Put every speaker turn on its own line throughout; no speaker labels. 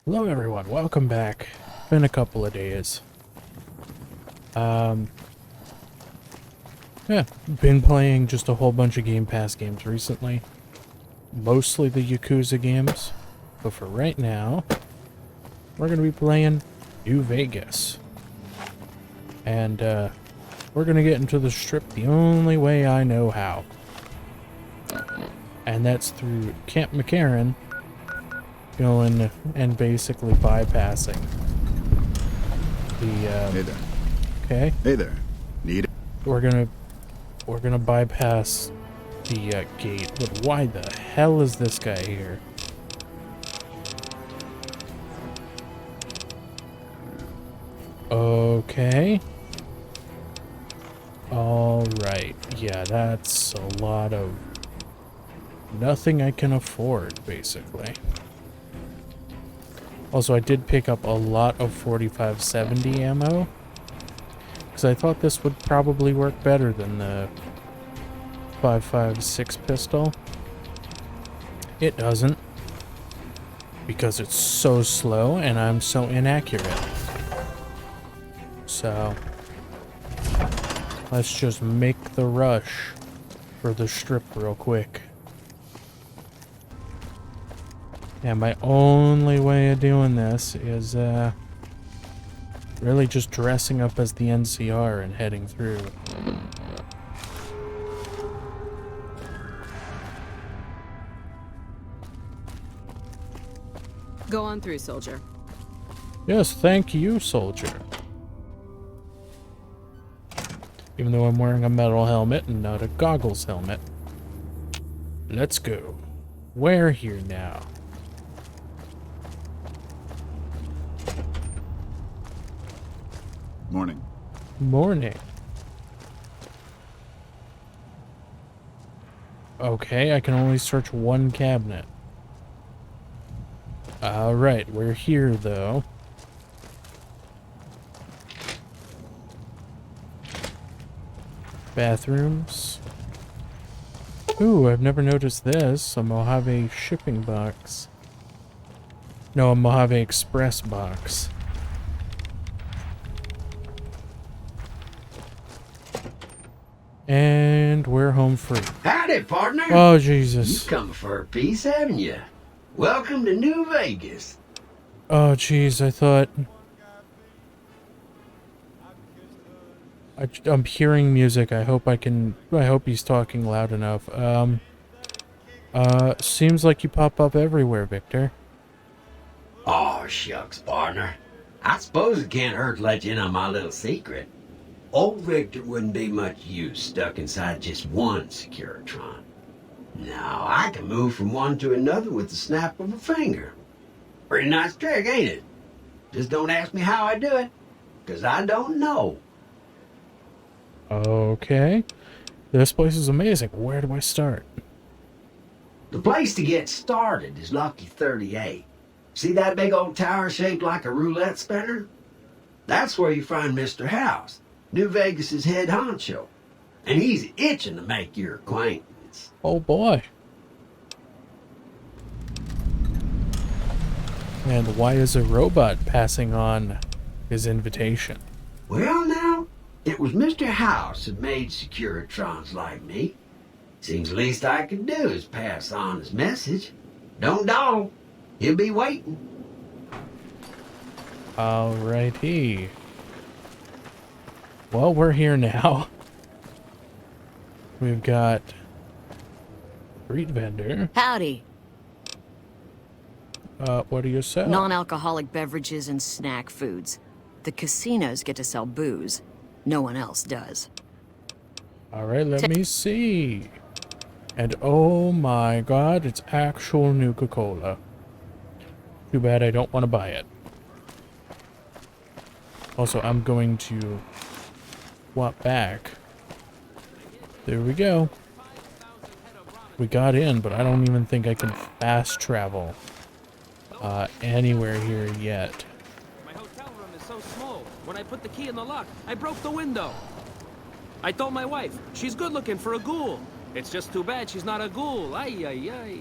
Hello everyone, welcome back. Been a couple of days. Yeah, been playing just a whole bunch of Game Pass games recently. Mostly the Yakuza games. But for right now, we're gonna be playing New Vegas. And we're gonna get into the strip the only way I know how. And that's through Camp McCarran, going and basically bypassing the
Hey there.
okay,
Hey there. Need it?
we're gonna bypass the gate. But why the hell is this guy here? Okay, all right, yeah, that's a lot of nothing I can afford, basically. Also, I did pick up a lot of 4570 ammo, because I thought this would probably work better than the 5.56 pistol. It doesn't, because it's so slow and I'm so inaccurate. So, let's just make the rush for the strip real quick. Yeah, my only way of doing this is really just dressing up as the NCR and heading through.
Go on through, soldier.
Yes, thank you, soldier. Even though I'm wearing a metal helmet and not a goggles helmet. Let's go. We're here now.
Morning.
Morning. Okay, I can only search one cabinet. Alright, we're here though. Bathrooms. Ooh, I've never noticed this. A Mojave shipping box. No, a Mojave Express box. And we're home free.
Howdy, partner.
Oh,
You
Jesus.
come for a piece, haven't you? Welcome to New Vegas.
Oh, jeez, I thought... I'm hearing music. I hope he's talking loud enough. Seems like you pop up everywhere, Victor.
Oh, shucks, partner. I suppose it can't hurt to let you in on my little secret. Old Victor wouldn't be much use stuck inside just one Securitron. Now, I can move from one to another with the snap of a finger. Pretty nice trick, ain't it? Just don't ask me how I do it, 'cause I don't know.
Okay. This place is amazing. Where do I start?
The place to get started is Lucky 38. See that big old tower shaped like a roulette spinner? That's where you find Mr. House, New Vegas's head honcho. And he's itching to make your acquaintance.
Oh, boy. And why is a robot passing on his invitation?
Well, now, it was Mr. House that made Securitrons like me. Seems the least I could do is pass on his message. Don't dawdle. He'll be waiting.
Alrighty. Well, we're here now. We've got street vendor.
Howdy.
What do you sell?
Non-alcoholic beverages and snack foods. The casinos get to sell booze. No one else does.
Alright, let me see. And oh my god, it's actual Nuka-Cola. Too bad I don't want to buy it. Also, I'm going to swap back. There we go. We got in, but I don't even think I can fast travel anywhere here yet.
My hotel room is so small. When I put the key in the lock, I broke the window. I told my wife, she's good looking for a ghoul. It's just too bad she's not a ghoul. Ay, ay, ay.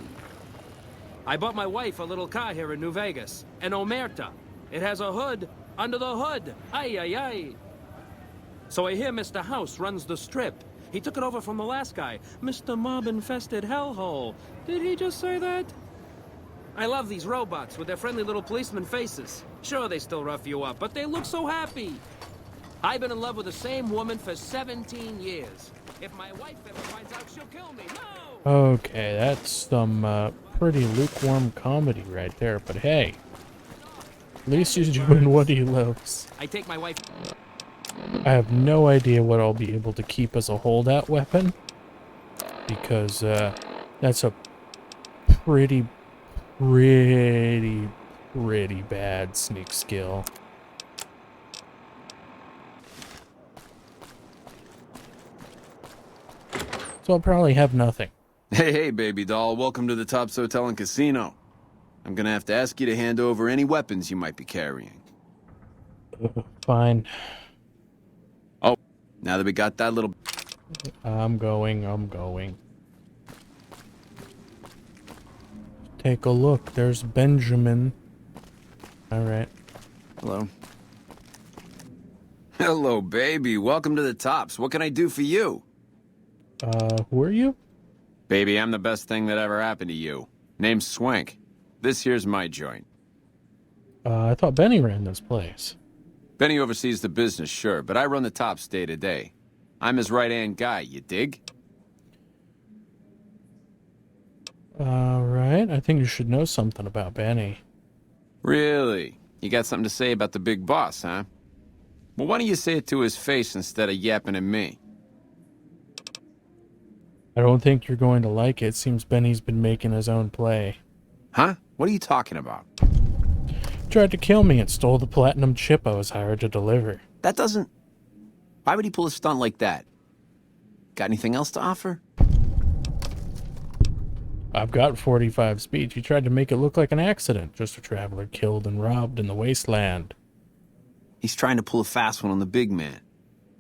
I bought my wife a little car here in New Vegas, an Omerta. It has a hood under the hood. Ay, ay, ay. So I hear Mr. House runs the strip. He took it over from the last guy, Mr. Mob-infested hellhole. Did he just say that? I love these robots with their friendly little policeman faces. Sure, they still rough you up, but they look so happy. I've been in love with the same woman for 17 years. If my wife ever finds out, she'll kill me. No!
Okay, that's some pretty lukewarm comedy right there, but hey. At least he's doing what he loves.
I take my wife...
I have no idea what I'll be able to keep as a holdout weapon. Because that's a pretty bad sneak skill. So I'll probably have nothing.
Hey, baby doll. Welcome to the Tops Hotel and Casino. I'm gonna have to ask you to hand over any weapons you might be carrying.
Fine.
Oh, now that we got that little...
I'm going. Take a look. There's Benjamin. Alright.
Hello. Hello, baby. Welcome to the Tops. What can I do for you?
Who are you?
Baby, I'm the best thing that ever happened to you. Name's Swank. This here's my joint.
I thought Benny ran this place.
Benny oversees the business, sure, but I run the Tops day to day. I'm his right-hand guy, you dig?
Alright, I think you should know something about Benny.
Really? You got something to say about the big boss, huh? Well, why don't you say it to his face instead of yapping at me?
I don't think you're going to like it. Seems Benny's been making his own play.
Huh? What are you talking about?
Tried to kill me and stole the platinum chip I was hired to deliver.
That doesn't... Why would he pull a stunt like that? Got anything else to offer?
I've got 45 speed. He tried to make it look like an accident. Just a traveler killed and robbed in the wasteland.
He's trying to pull a fast one on the big man.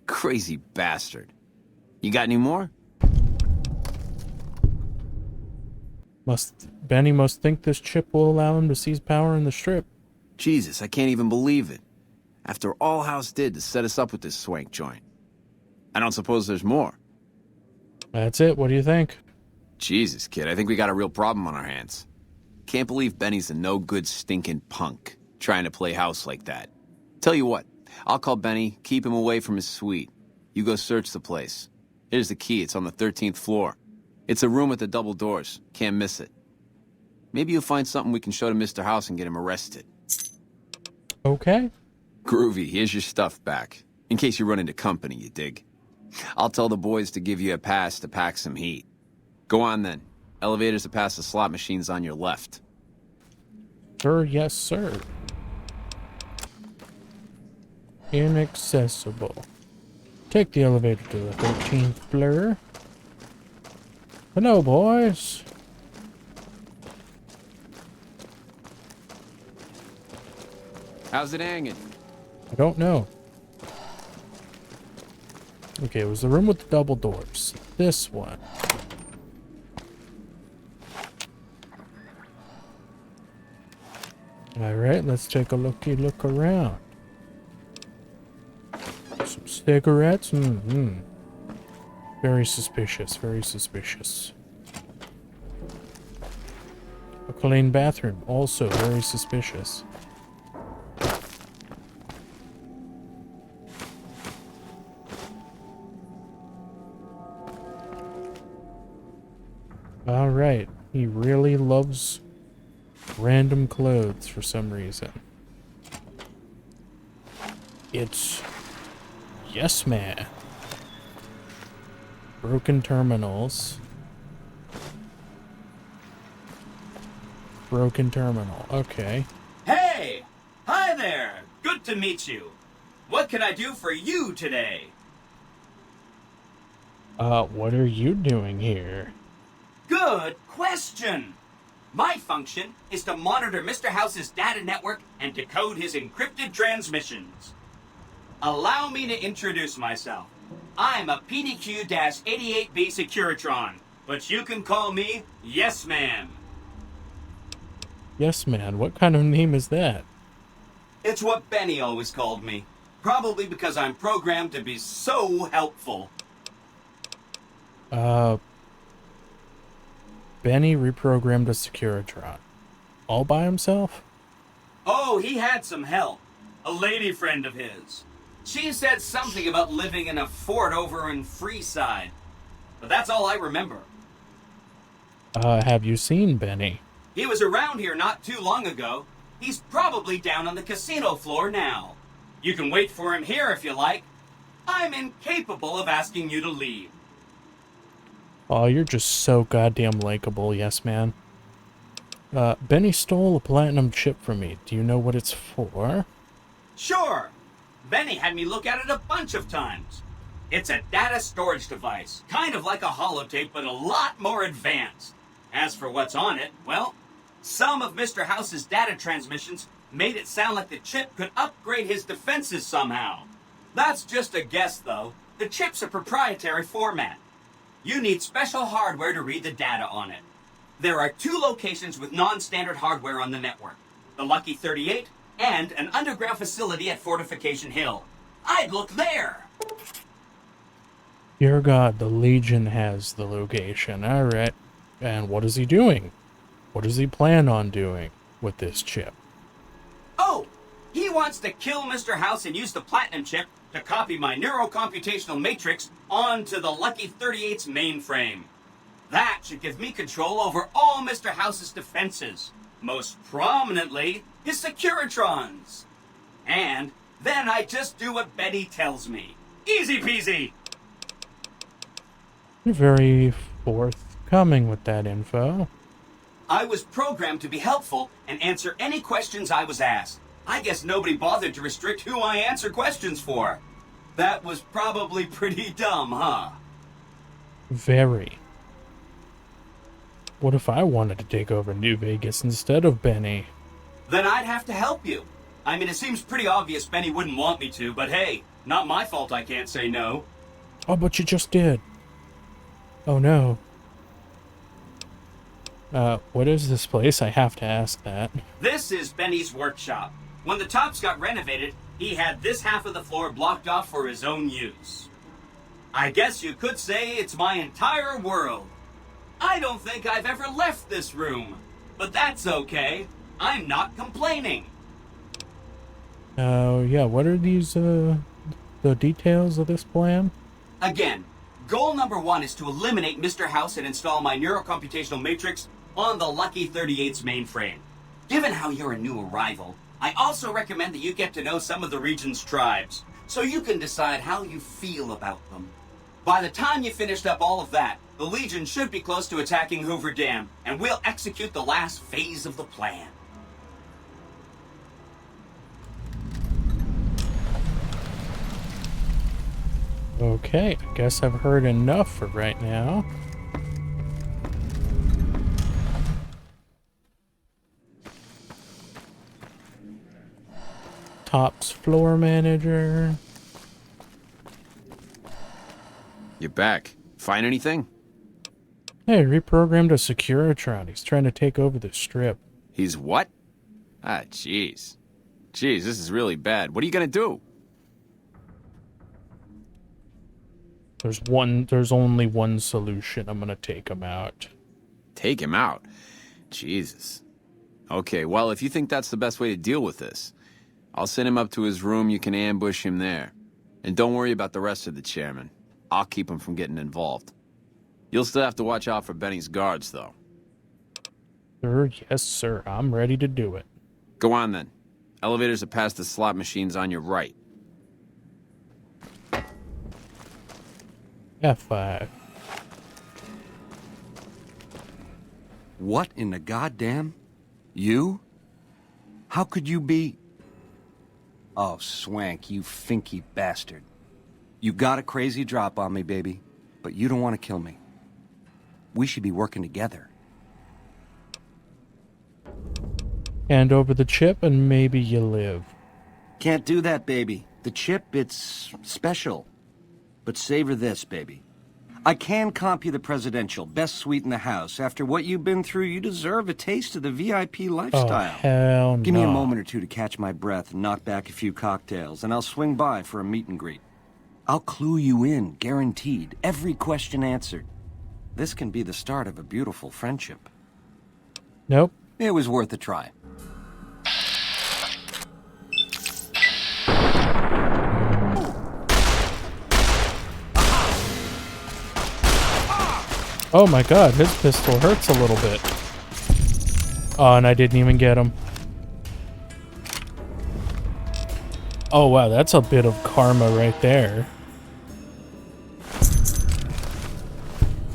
Crazy bastard. You got any more?
Benny must think this chip will allow him to seize power in the strip.
Jesus, I can't even believe it. After all House did to set us up with this swank joint. I don't suppose there's more.
That's it. What do you think?
Jesus, kid, I think we got a real problem on our hands. Can't believe Benny's a no-good stinking punk, trying to play house like that. Tell you what, I'll call Benny, keep him away from his suite. You go search the place. Here's the key, it's on the 13th floor. It's a room with the double doors, can't miss it. Maybe you'll find something we can show to Mr. House and get him arrested.
Okay.
Groovy, here's your stuff back. In case you run into company, you dig. I'll tell the boys to give you a pass to pack some heat. Go on then. Elevators to pass the slot machines on your left.
Sir, yes, sir. Inaccessible. Take the elevator to the 13th floor. Hello, boys.
How's it hanging?
I don't know. Okay, it was the room with the double doors. This one. Alright, let's take a look around. Some cigarettes? Very suspicious, very suspicious. A clean bathroom, also very suspicious. Alright, he really loves random clothes for some reason. It's Yes Man. Broken terminals. Broken terminal, okay.
Hey! Hi there! Good to meet you. What can I do for you today?
What are you doing here?
Good question! My function is to monitor Mr. House's data network and decode his encrypted transmissions. Allow me to introduce myself. I'm a PDQ-88B Securitron, but you can call me Yes Man.
Yes, man. What kind of name is that?
It's what Benny always called me. Probably because I'm programmed to be so helpful.
Benny reprogrammed a Securitron. All by himself?
Oh, he had some help. A lady friend of his. She said something about living in a fort over in Freeside. But that's all I remember.
Have you seen Benny?
He was around here not too long ago. He's probably down on the casino floor now. You can wait for him here if you like. I'm incapable of asking you to leave.
Oh, you're just so goddamn likable, yes, man. Benny stole a platinum chip from me. Do you know what it's for?
Sure. Benny had me look at it a bunch of times. It's a data storage device, kind of like a holotape, but a lot more advanced. As for what's on it, well, some of Mr. House's data transmissions made it sound like the chip could upgrade his defenses somehow. That's just a guess, though. The chip's a proprietary format. You need special hardware to read the data on it. There are 2 locations with non-standard hardware on the network. The Lucky 38 and an underground facility at Fortification Hill. I'd look there!
Dear God, the Legion has the location. Alright. And what is he doing? What does he plan on doing with this chip?
Oh! He wants to kill Mr. House and use the platinum chip to copy my neurocomputational matrix onto the Lucky 38's mainframe. That should give me control over all Mr. House's defenses. Most prominently, his Securitrons. And then I just do what Betty tells me. Easy peasy!
You're very forthcoming with that info.
I was programmed to be helpful and answer any questions I was asked. I guess nobody bothered to restrict who I answer questions for. That was probably pretty dumb, huh?
Very. What if I wanted to take over New Vegas instead of Benny?
Then I'd have to help you. I mean, it seems pretty obvious Benny wouldn't want me to, but hey, not my fault I can't say no.
Oh, but you just did. Oh no. What is this place? I have to ask that.
This is Benny's workshop. When the tops got renovated, he had this half of the floor blocked off for his own use. I guess you could say it's my entire world. I don't think I've ever left this room, but that's okay. I'm not complaining.
Oh, yeah, what are these, the details of this plan?
Again, goal number 1 is to eliminate Mr. House and install my neurocomputational matrix on the Lucky 38's mainframe. Given how you're a new arrival, I also recommend that you get to know some of the region's tribes, so you can decide how you feel about them. By the time you finished up all of that, the Legion should be close to attacking Hoover Dam, and we'll execute the last phase of the plan.
Okay, I guess I've heard enough for right now. Tops floor manager.
You're back. Find anything?
Hey, reprogrammed a Securitron. He's trying to take over the strip.
He's what? Ah, jeez. Jeez, this is really bad. What are you gonna do?
There's only one solution. I'm gonna take him out.
Take him out? Jesus. Okay, well, if you think that's the best way to deal with this, I'll send him up to his room. You can ambush him there. And don't worry about the rest of the chairman. I'll keep him from getting involved. You'll still have to watch out for Benny's guards, though.
Sir, yes, sir. I'm ready to do it.
Go on, then. Elevators are past the slot machines on your right.
F5.
What in the goddamn? You? How could you be... Oh, Swank, you finky bastard. You got a crazy drop on me, baby, but you don't want to kill me. We should be working together.
Hand over the chip and maybe you live.
Can't do that, baby. The chip, it's special. But savor this, baby. I can comp you the presidential, best suite in the house. After what you've been through, you deserve a taste of the VIP
Oh,
lifestyle.
hell no.
Give me a moment or two to catch my breath and knock back a few cocktails, and I'll swing by for a meet and greet. I'll clue you in, guaranteed. Every question answered. This can be the start of a beautiful friendship.
Nope.
It was worth a try.
Oh my god, his pistol hurts a little bit. Oh, and I didn't even get him. Oh wow, that's a bit of karma right there.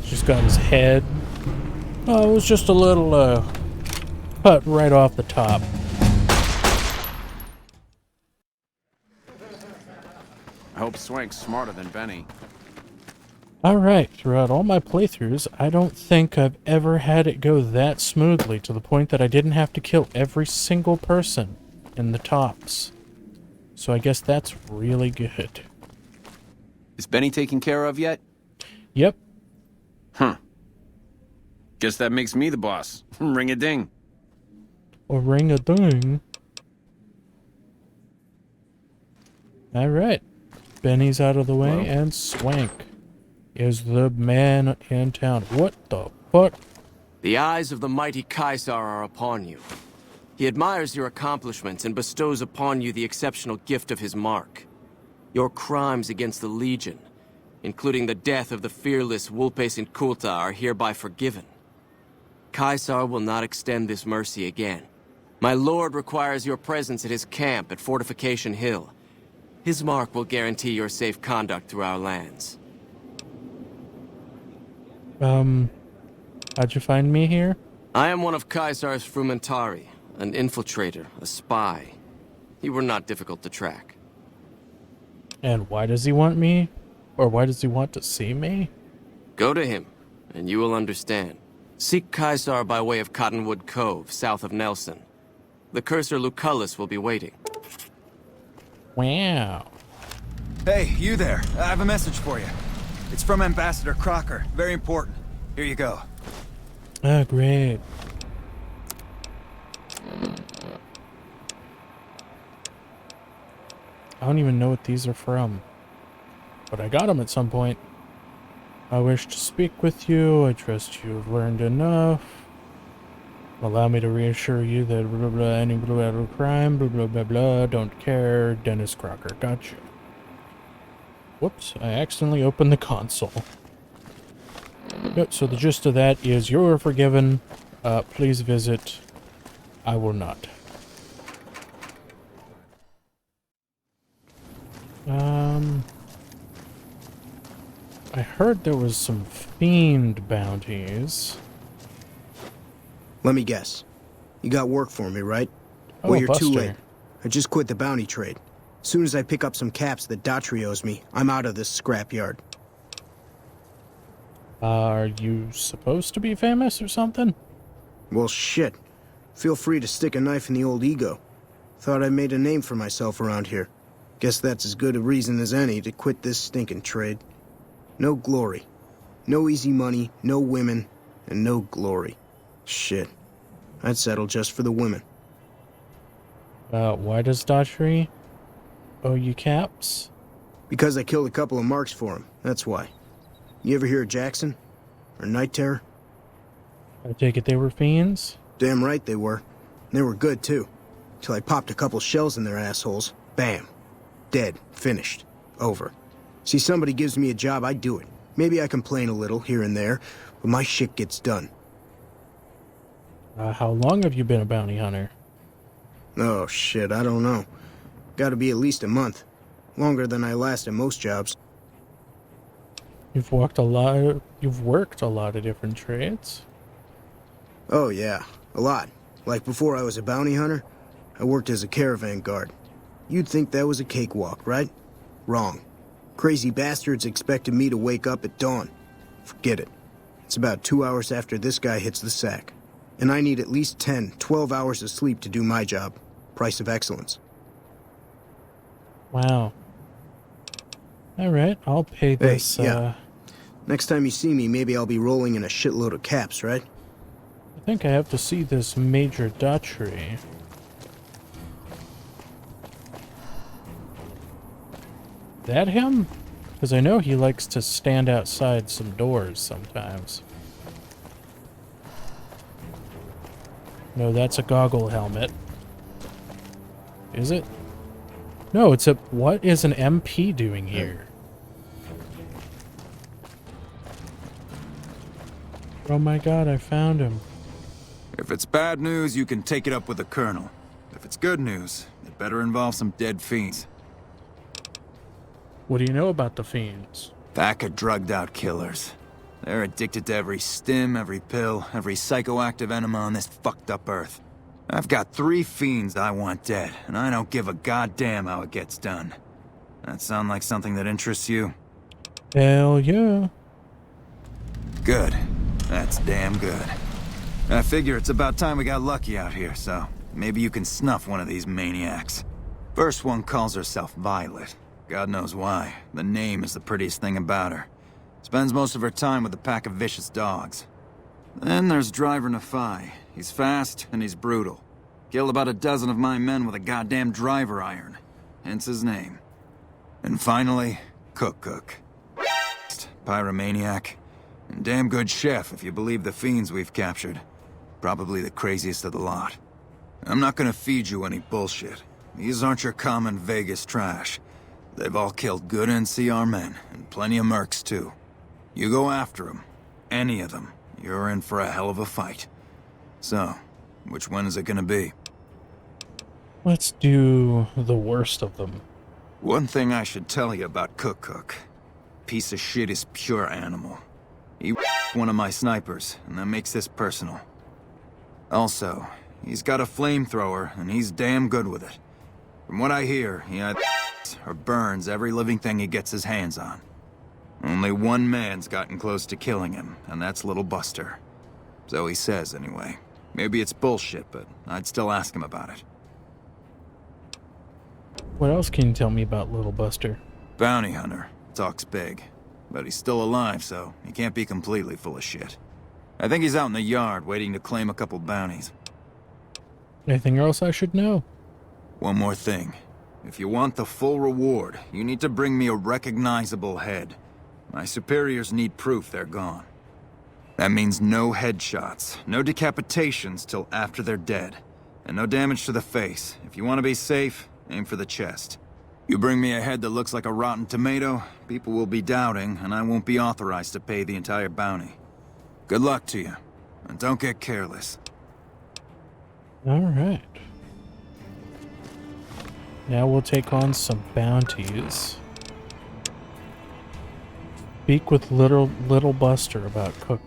Just got his head. Oh, it was just a little, cut right off the top.
I hope Swank's smarter than Benny.
Alright, throughout all my playthroughs, I don't think I've ever had it go that smoothly to the point that I didn't have to kill every single person in the tops. So I guess that's really good.
Is Benny taken care of yet?
Yep.
Huh. Guess that makes me the boss. Ring a ding.
A ring-a-ding. Alright. Benny's out of the way,
Hello?
and Swank is the man in town. What the fuck?
The eyes of the mighty Caesar are upon you. He admires your accomplishments and bestows upon you the exceptional gift of his mark. Your crimes against the Legion, including the death of the fearless Vulpes Inculta, are hereby forgiven. Caesar will not extend this mercy again. My lord requires your presence at his camp at Fortification Hill. His mark will guarantee your safe conduct through our lands.
How'd you find me here?
I am one of Caesar's frumentari, an infiltrator, a spy. You were not difficult to track.
And why does he want me? Or why does he want to see me?
Go to him, and you will understand. Seek Caesar by way of Cottonwood Cove, south of Nelson. The cursor Lucullus will be waiting.
Wow.
Hey, you there. I have a message for you. It's from Ambassador Crocker. Very important. Here you go.
Oh, great. I don't even know what these are from. But I got them at some point. I wish to speak with you. I trust you have learned enough. Allow me to reassure you that blah blah blah, any blah blah crime, blah blah blah blah, don't care. Dennis Crocker, gotcha. Whoops, I accidentally opened the console. Yep, so the gist of that is you're forgiven. Please visit. I will not. I heard there was some fiend bounties.
Let me guess. You got work for me, right?
Oh,
Well, you're too
Buster.
late. I just quit the bounty trade. As soon as I pick up some caps that Daughtry owes me, I'm out of this scrapyard.
Are you supposed to be famous or something?
Well, shit. Feel free to stick a knife in the old ego. Thought I made a name for myself around here. Guess that's as good a reason as any to quit this stinking trade. No glory. No easy money, no women, and no glory. Shit. I'd settle just for the women.
Why does Daughtry owe you caps?
Because I killed a couple of marks for him, that's why. You ever hear of Jackson? Or Night Terror?
I take it they were fiends?
Damn right they were. They were good, too. Till I popped a couple shells in their assholes. Bam. Dead. Finished. Over. See, somebody gives me a job, I do it. Maybe I complain a little here and there, but my shit gets done.
How long have you been a bounty hunter?
Oh, shit, I don't know. Gotta be at least a month. Longer than I last at most jobs.
You've worked a lot of different trades.
Oh, yeah. A lot. Like before I was a bounty hunter, I worked as a caravan guard. You'd think that was a cakewalk, right? Wrong. Crazy bastards expected me to wake up at dawn. Forget it. It's about 2 hours after this guy hits the sack. And I need at least 10, 12 hours of sleep to do my job. Price of excellence.
Wow. Alright, I'll pay this,
yeah. Next time you see me, maybe I'll be rolling in a shitload of caps, right?
I think I have to see this Major Daughtry. That him? Because I know he likes to stand outside some doors sometimes. No, that's a goggle helmet. Is it? No, it's a... What is an MP doing here? Oh my god, I found him.
If it's bad news, you can take it up with the Colonel. If it's good news, it better involve some dead fiends.
What do you know about the fiends?
Pack of drugged-out killers. They're addicted to every stim, every pill, every psychoactive enema on this fucked-up earth. I've got 3 fiends I want dead, and I don't give a goddamn how it gets done. That sound like something that interests you?
Hell yeah.
Good. That's damn good. I figure it's about time we got lucky out here, so maybe you can snuff one of these maniacs. First one calls herself Violet. God knows why. The name is the prettiest thing about her. Spends most of her time with a pack of vicious dogs. Then there's Driver Nafai. He's fast and he's brutal. Killed about a dozen of my men with a goddamn driver iron. Hence his name. And finally, Cook. Pyromaniac. And damn good chef if you believe the fiends we've captured. Probably the craziest of the lot. I'm not gonna feed you any bullshit. These aren't your common Vegas trash. They've all killed good NCR men, and plenty of mercs too. You go after them, any of them, you're in for a hell of a fight. So, which one is it gonna be?
Let's do the worst of them.
One thing I should tell you about Cook. Piece of shit is pure animal. He one of my snipers, and that makes this personal. Also, he's got a flamethrower, and he's damn good with it. From what I hear, he either or burns every living thing he gets his hands on. Only one man's gotten close to killing him, and that's Little Buster. So he says, anyway. Maybe it's bullshit, but I'd still ask him about it.
What else can you tell me about Little Buster?
Bounty hunter. Talks big. But he's still alive, so he can't be completely full of shit. I think he's out in the yard, waiting to claim a couple bounties.
Anything else I should know?
One more thing. If you want the full reward, you need to bring me a recognizable head. My superiors need proof they're gone. That means no headshots, no decapitations till after they're dead, and no damage to the face. If you want to be safe, aim for the chest. You bring me a head that looks like a rotten tomato, people will be doubting, and I won't be authorized to pay the entire bounty. Good luck to you, and don't get careless.
All right. Now we'll take on some bounties. Speak with Little Buster about Cook.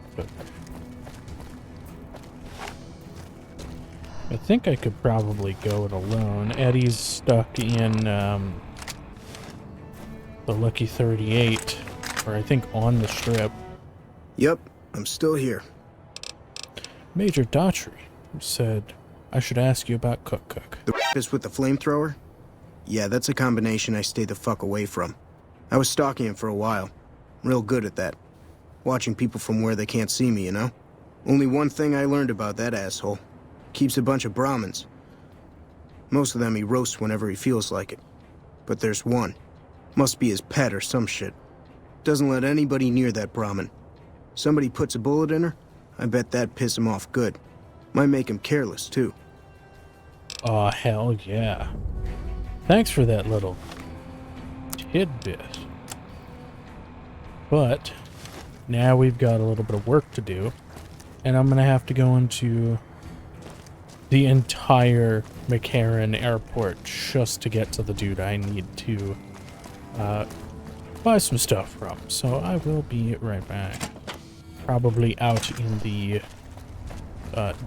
I think I could probably go it alone. Eddie's stuck in the Lucky 38, or I think on the strip.
Yep, I'm still here.
Major Daughtry said I should ask you about Cook.
The is with the flamethrower? Yeah, that's a combination I stay the fuck away from. I was stalking him for a while. Real good at that. Watching people from where they can't see me, you know? Only one thing I learned about that asshole. Keeps a bunch of Brahmins. Most of them he roasts whenever he feels like it. But there's one. Must be his pet or some shit. Doesn't let anybody near that Brahmin. Somebody puts a bullet in her, I bet that'd piss him off good. Might make him careless, too.
Aw, hell yeah. Thanks for that little tidbit. But now we've got a little bit of work to do, and I'm gonna have to go into the entire McCarran airport just to get to the dude I need to buy some stuff from. So I will be right back. Probably out in the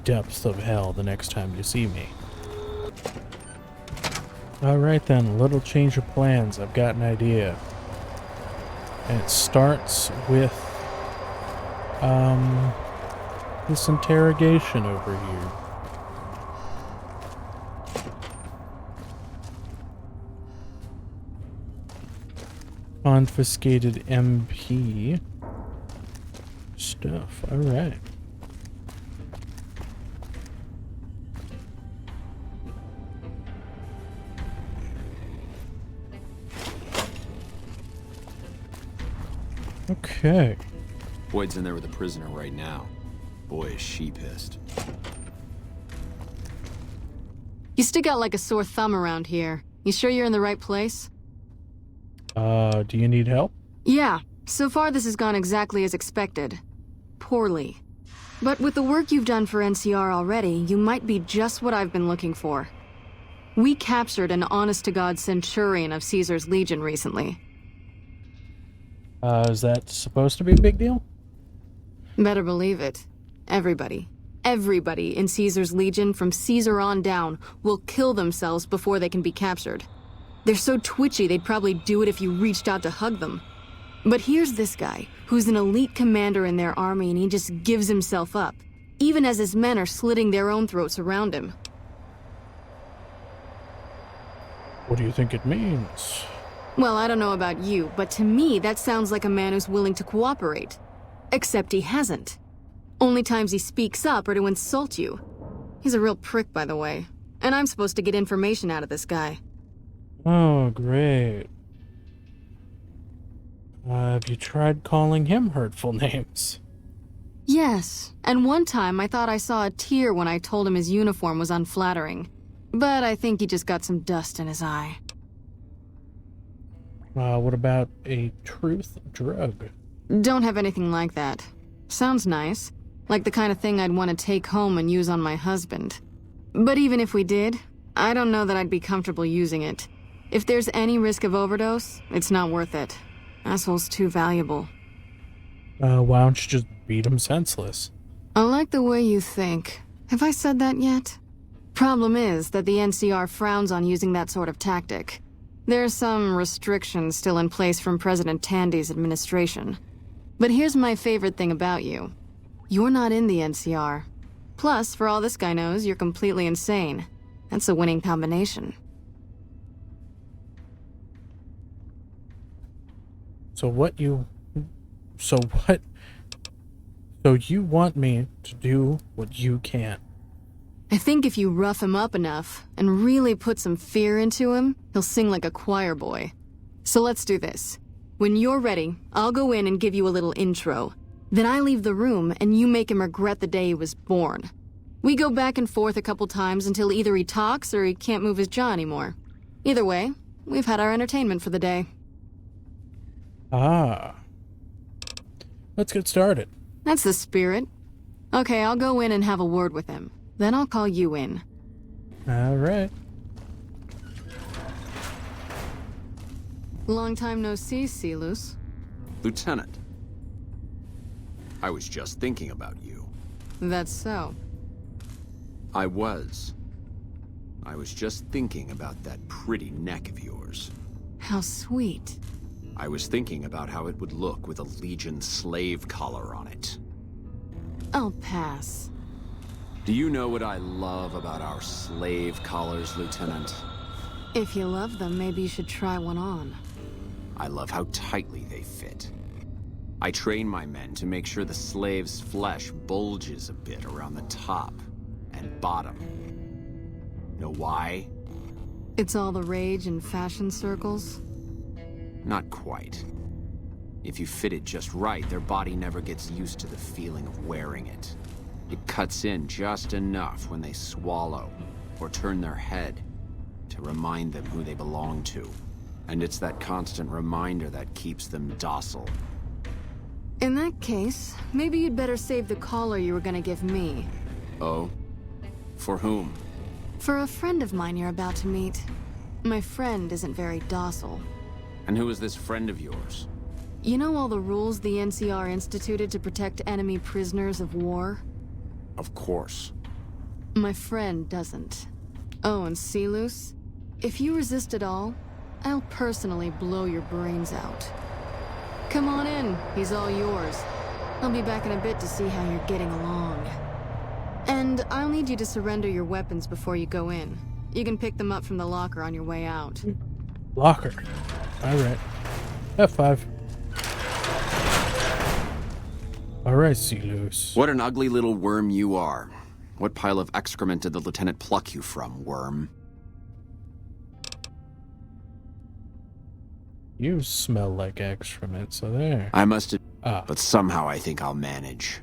depths of hell the next time you see me. Alright then, a little change of plans. I've got an idea. And it starts with this interrogation over here. Confiscated MP. stuff. All right. Okay.
Boyd's in there with a prisoner right now. Boy, is she pissed.
You stick out like a sore thumb around here. You sure you're in the right place?
Do you need help?
Yeah. So far this has gone exactly as expected. Poorly. But with the work you've done for NCR already, you might be just what I've been looking for. We captured an honest-to-God centurion of Caesar's Legion recently.
Is that supposed to be a big deal?
Better believe it. Everybody in Caesar's Legion from Caesar on down will kill themselves before they can be captured. They're so twitchy they'd probably do it if you reached out to hug them. But here's this guy, who's an elite commander in their army, and he just gives himself up, even as his men are slitting their own throats around him.
What do you think it means?
Well, I don't know about you, but to me that sounds like a man who's willing to cooperate. Except he hasn't. Only times he speaks up are to insult you. He's a real prick, by the way. And I'm supposed to get information out of this guy.
Oh, great. Have you tried calling him hurtful names?
Yes, and one time I thought I saw a tear when I told him his uniform was unflattering. But I think he just got some dust in his eye.
What about a truth drug?
Don't have anything like that. Sounds nice. Like the kind of thing I'd want to take home and use on my husband. But even if we did, I don't know that I'd be comfortable using it. If there's any risk of overdose, it's not worth it. Asshole's too valuable.
Why don't you just beat him senseless?
I like the way you think. Have I said that yet? Problem is that the NCR frowns on using that sort of tactic. There's some restrictions still in place from President Tandy's administration. But here's my favorite thing about you. You're not in the NCR. Plus, for all this guy knows, you're completely insane. That's a winning combination.
So you want me to do what you can't?
I think if you rough him up enough and really put some fear into him, he'll sing like a choir boy. So let's do this. When you're ready, I'll go in and give you a little intro. Then I leave the room and you make him regret the day he was born. We go back and forth a couple times until either he talks or he can't move his jaw anymore. Either way, we've had our entertainment for the day.
Ah. Let's get started.
That's the spirit. Okay, I'll go in and have a word with him. Then I'll call you in.
All right.
Long time no see, Celus.
Lieutenant, I was just thinking about you.
That's so.
I was just thinking about that pretty neck of yours.
How sweet.
I was thinking about how it would look with a Legion slave collar on it.
I'll pass.
Do you know what I love about our slave collars, Lieutenant?
If you love them, maybe you should try one on.
I love how tightly they fit. I train my men to make sure the slave's flesh bulges a bit around the top and bottom. Know why?
It's all the rage in fashion circles?
Not quite. If you fit it just right, their body never gets used to the feeling of wearing it. It cuts in just enough when they swallow or turn their head to remind them who they belong to. And it's that constant reminder that keeps them docile.
In that case, maybe you'd better save the collar you were gonna give me.
Oh? For whom?
For a friend of mine you're about to meet. My friend isn't very docile.
And who is this friend of yours?
You know all the rules the NCR instituted to protect enemy prisoners of war?
Of course.
My friend doesn't. Oh, and Celus? If you resist at all, I'll personally blow your brains out. Come on in, he's all yours. I'll be back in a bit to see how you're getting along. And I'll need you to surrender your weapons before you go in. You can pick them up from the locker on your way out.
Locker. All right. F5. Alright, Sealoose.
What an ugly little worm you are. What pile of excrement did the lieutenant pluck you from, worm?
You smell like excrement, so there.
I must have... But somehow I think I'll manage.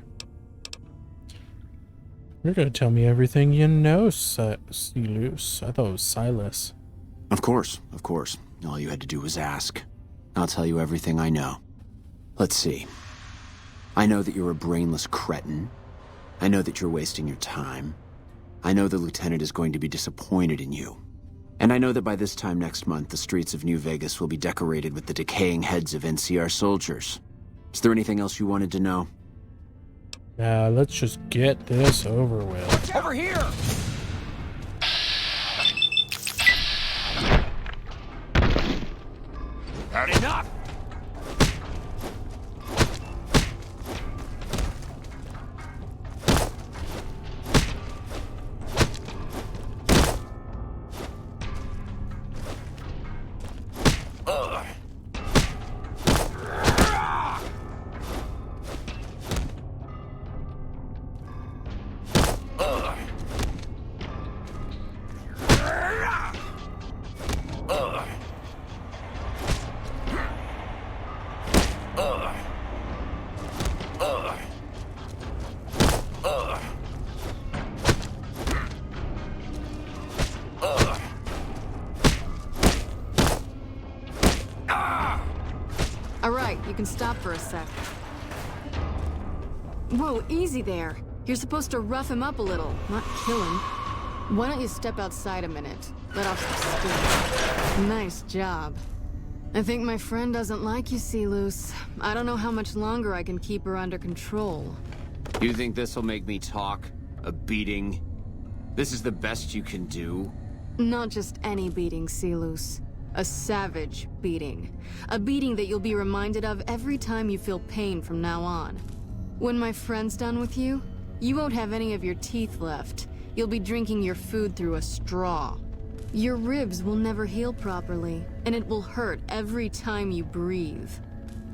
You're gonna tell me everything you know, Sealoose. I thought it was Silas.
Of course, of course. All you had to do was ask. I'll tell you everything I know. Let's see. I know that you're a brainless cretin. I know that you're wasting your time. I know the lieutenant is going to be disappointed in you. And I know that by this time next month, the streets of New Vegas will be decorated with the decaying heads of NCR soldiers. Is there anything else you wanted to know?
Nah, let's just get this over with.
Over here! Had enough!
Alright, you can stop for a sec. Whoa, easy there. You're supposed to rough him up a little, not kill him. Why don't you step outside a minute? Let off some steam. Nice job. I think my friend doesn't like you, Sealoose. I don't know how much longer I can keep her under control.
You think this'll make me talk? A beating? This is the best you can do?
Not just any beating, Sealoose. A savage beating. A beating that you'll be reminded of every time you feel pain from now on. When my friend's done with you, you won't have any of your teeth left. You'll be drinking your food through a straw. Your ribs will never heal properly, and it will hurt every time you breathe.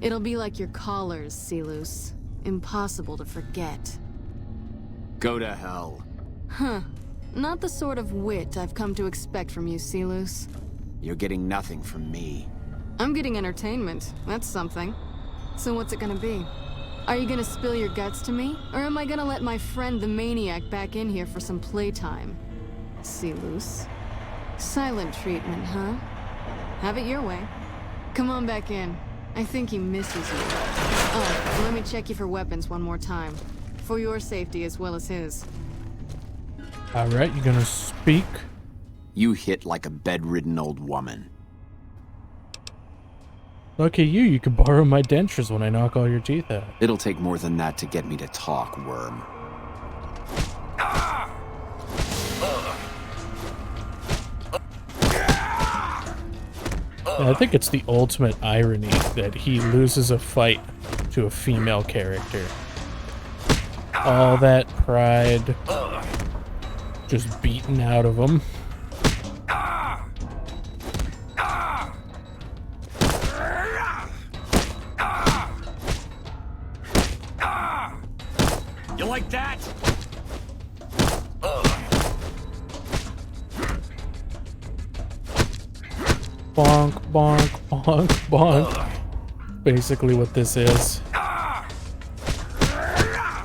It'll be like your collars, Sealoose. Impossible to forget.
Go to hell.
Huh. Not the sort of wit I've come to expect from you, Sealoose.
You're getting nothing from me.
I'm getting entertainment. That's something. So what's it gonna be? Are you gonna spill your guts to me? Or am I gonna let my friend the maniac back in here for some playtime? Sealoose. Silent treatment, huh? Have it your way. Come on back in. I think he misses you. Oh, let me check you for weapons one more time. For your safety as well as his.
Alright, you gonna speak?
You hit like a bedridden old woman.
Lucky you can borrow my dentures when I knock all your teeth out.
It'll take more than that to get me to talk, worm.
I think it's the ultimate irony that he loses a fight to a female character. All that pride just beaten out of him.
You like that?
Bonk, bonk, bonk, bonk. Basically what this is.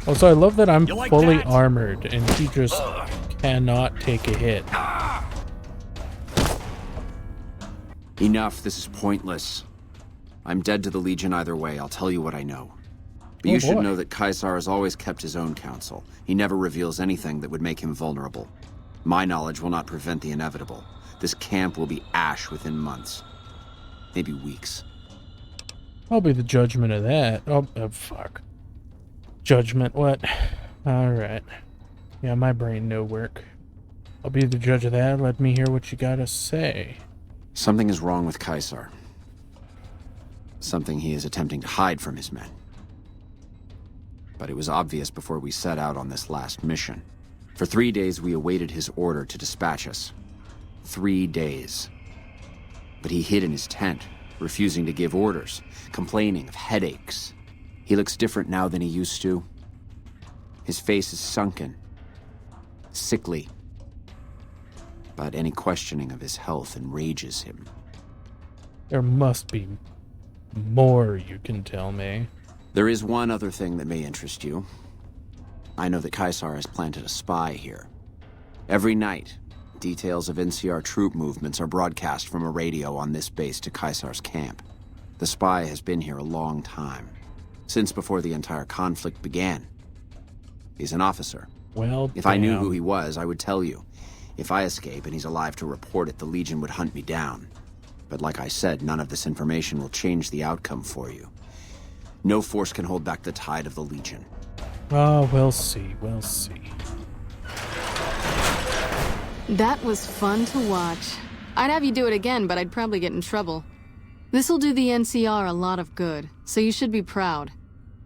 Also, I love that I'm fully armored and he just cannot take a hit.
Enough, this is pointless. I'm dead to the Legion either way, I'll tell you what I know. But you should know that Caesar has always kept his own counsel. He never reveals anything that would make him vulnerable. My knowledge will not prevent the inevitable. This camp will be ash within months. Maybe weeks.
I'll be the judgment of that. Oh, fuck. Judgment, what? Alright. Yeah, my brain no work. I'll be the judge of that. Let me hear what you gotta say.
Something is wrong with Caesar. Something he is attempting to hide from his men. But it was obvious before we set out on this last mission. For 3 days we awaited his order to dispatch us. 3 days. But he hid in his tent, refusing to give orders, complaining of headaches. He looks different now than he used to. His face is sunken, sickly. But any questioning of his health enrages him.
There must be more you can tell me.
There is one other thing that may interest you. I know that Caesar has planted a spy here. Every night, details of NCR troop movements are broadcast from a radio on this base to Caesar's camp. The spy has been here a long time, since before the entire conflict began. He's an officer.
Well,
if I knew who he was, I would tell you. If I escape and he's alive to report it, the Legion would hunt me down. But like I said, none of this information will change the outcome for you. No force can hold back the tide of the Legion.
Oh, we'll see, we'll see.
That was fun to watch. I'd have you do it again, but I'd probably get in trouble. This'll do the NCR a lot of good, so you should be proud.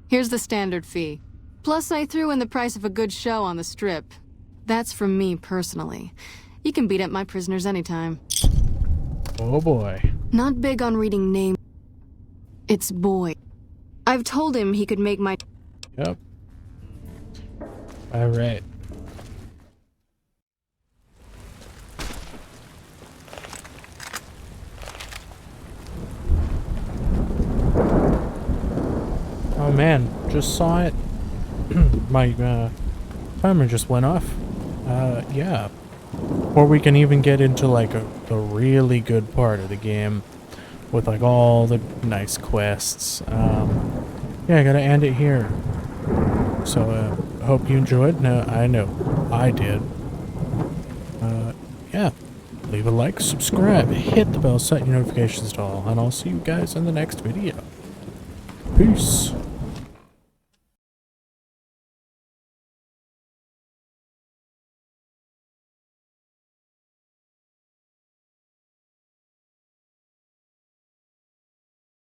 Here's the standard fee. Plus, I threw in the price of a good show on the Strip. That's from me personally. You can beat up my prisoners anytime.
Oh boy.
Not big on reading names. It's Boy. I've told him he could make my...
Yep. Alright. Oh man, just saw it. My timer just went off. Yeah. Or we can even get into like the really good part of the game with like all the nice quests. Yeah, I gotta end it here. So hope you enjoyed. No, I know I did. Yeah. Leave a like, subscribe, hit the bell, set your notifications to all, and I'll see you guys in the next video. Peace.